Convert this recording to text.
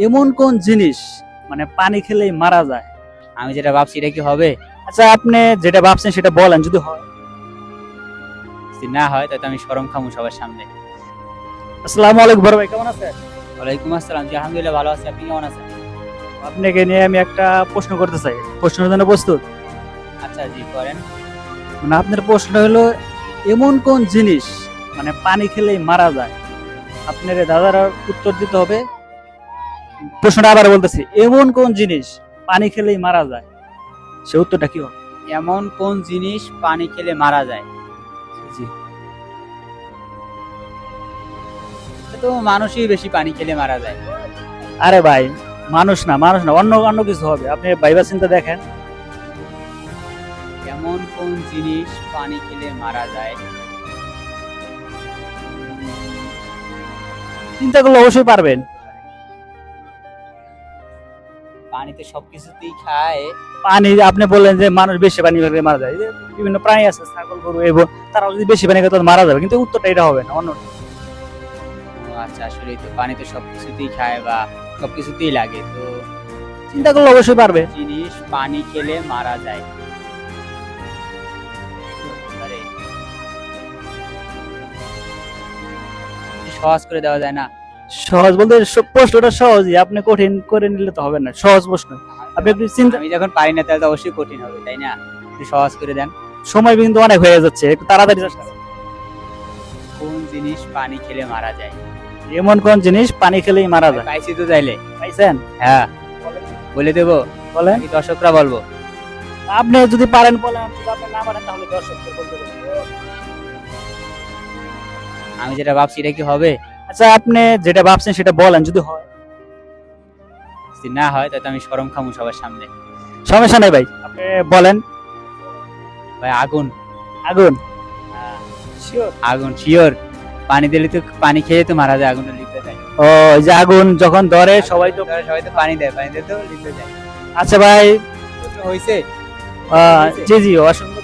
এমন কোন জিনিস মানে পানি খেলেই মারা যায়? আমি যেটা ভাবছি এটা কি হবে? আচ্ছা, আপনি যেটা ভাবছেন সেটা বলেন, যদি হয়। যদি না হয় তাহলে তো আমি শরম খামু সবার সামনে। আসসালামু আলাইকুম বড় ভাই, কেমন আছেন? ওয়ালাইকুম আসসালাম। জি আলহামদুলিল্লাহ ভালো আছি। আপনি কেমন আছেন? আপনাকে নিয়ে আমি একটা প্রশ্ন করতে চাই, প্রশ্নের জন্য প্রস্তুত? আচ্ছা জি করেন। মানে আপনার প্রশ্ন হলো, এমন কোন জিনিস মানে পানি খেলেই মারা যায়? আপনার দাদার উত্তর দিতে হবে। প্রশ্নটা আবার বলতেছি, এমন কোন জিনিস পানি খেলেই মারা যায়, সে উত্তরটা কি হবে? এমন কোন জিনিস পানি খেলে মারা যায়? জি। এটা তো মানুষই বেশি পানি খেলে মারা যায়। আরে ভাই, মানুষ না, মানুষ না, অন্য অন্য কিছু হবে। আপনি ভাইবা চিন্তা দেখেন। এমন কোন জিনিস পানি খেলে মারা যায়? চিন্তা করলে অবশ্যই পারবেন। পানিতে সবকিছুতেই খায়। পানি, আপনি বললেন যে মানুষ বেশি পানি খেলে মারা যায়, এই যে বিভিন্ন প্রাণী আছে, ছাগল গরু এবং তারা যদি বেশি পানি খায় তাহলে মারা যাবে, কিন্তু উত্তরটা এটা হবে না, অন্য। ও আচ্ছা, আসলে তো পানি তো সবকিছুতেই খায় বা সবকিছুতেই লাগে। তো চিন্তা করলে অবশ্যই পারবে। জিনিস পানি খেলে মারা যায়। আরে, একটু সহজ করে দেওয়া যায় না? সহজ বলতে প্রশ্নটা সহজই, আপনি কঠিন করে নিলে তো হবে না, সহজ প্রশ্ন। আপনি একটু চিন্তা, আমি যখন পারি না তাহলে তো অবশ্যই কঠিন হবে, তাই না? একটু সহজ করে দেন। সময় কিন্তু অনেক হয়ে যাচ্ছে, একটু তাড়াতাড়ি চেষ্টা করুন। কোন জিনিস পানি খেলে মারা যায়? এমন কোন জিনিস পানি খেলেই মারা যায়? পাইছি তো তাইলে। পাইছেন? হ্যাঁ, বলে দেবো বলেন। নাকি দর্শকরা বলবো? আপনি যদি পারেন বলেন, যদি আপনি না পারেন তাহলে দর্শকদের বলতে পারেন। আমি যেটা ভাবছি এটা কি হবে? আচ্ছা, আপনি যেটা ভাবছেন সেটা বলেন, যদি হয়। যদি না হয় তাহলে তো আমি শরম খামু সবার সামনে। সমস্যা নেই ভাই, আপনি বলেন। ভাই আগুন। আগুন? হ্যাঁ, শিওর? আগুন শিওর। পানি দিলে তো, পানি খেয়ে তো মারা যায়, আগুনটা লিখতে যায়। ও, এই যে আগুন যখন ধরে সবাই তো। সবাই তো পানি দেয়, পানি দিয়ে তো লিখতে যায়। আচ্ছা ভাই, প্রশ্ন হয়েছে? জি জি, অসংখ্য